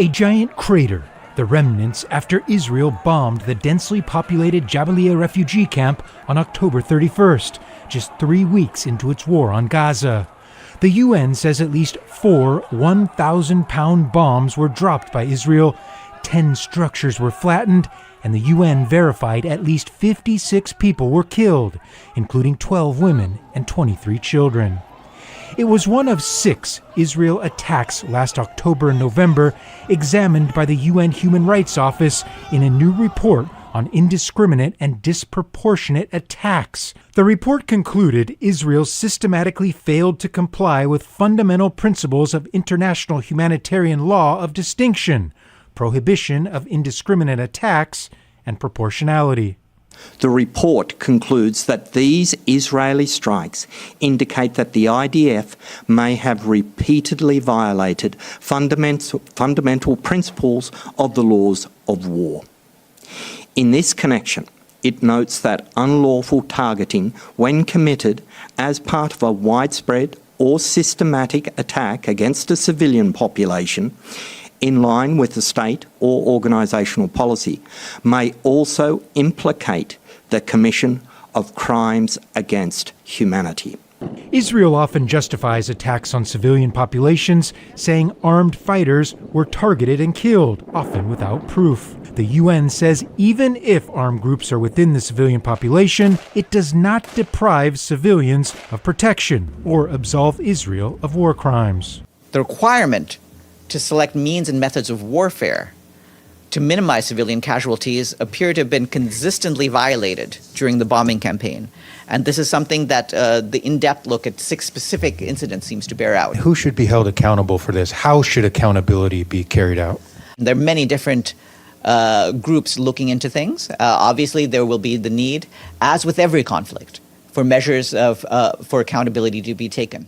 A giant crater, the remnants after Israel bombed the densely populated Jabalia refugee camp on October 31st, just 3 weeks into its war on Gaza. The UN says at least 4 1,000-pound bombs were dropped by Israel, 10 structures were flattened, and the UN verified at least 56 people were killed, including 12 women and 23 children. It was one of 6 Israel attacks last October and November examined by the UN Human Rights Office in a new report on indiscriminate and disproportionate attacks. The report concluded Israel systematically failed to comply with fundamental principles of international humanitarian law of distinction, prohibition of indiscriminate attacks, and proportionality. The report concludes that these Israeli strikes indicate that the IDF may have repeatedly violated fundamental principles of the laws of war. In this connection, it notes that unlawful targeting, when committed as part of a widespread or systematic attack against a civilian population, in line with the state or organisational policy, may also implicate the commission of crimes against humanity. Israel often justifies attacks on civilian populations, saying armed fighters were targeted and killed, often without proof. The UN says even if armed groups are within the civilian population, it does not deprive civilians of protection or absolve Israel of war crimes. The requirement to select means and methods of warfare to minimize civilian casualties appear to have been consistently violated during the bombing campaign. And this is something that the in-depth look at 6 specific incidents seems to bear out. Who should be held accountable for this? How should accountability be carried out? There are many different groups looking into things. Obviously, there will be the need, as with every conflict, for measures for accountability to be taken.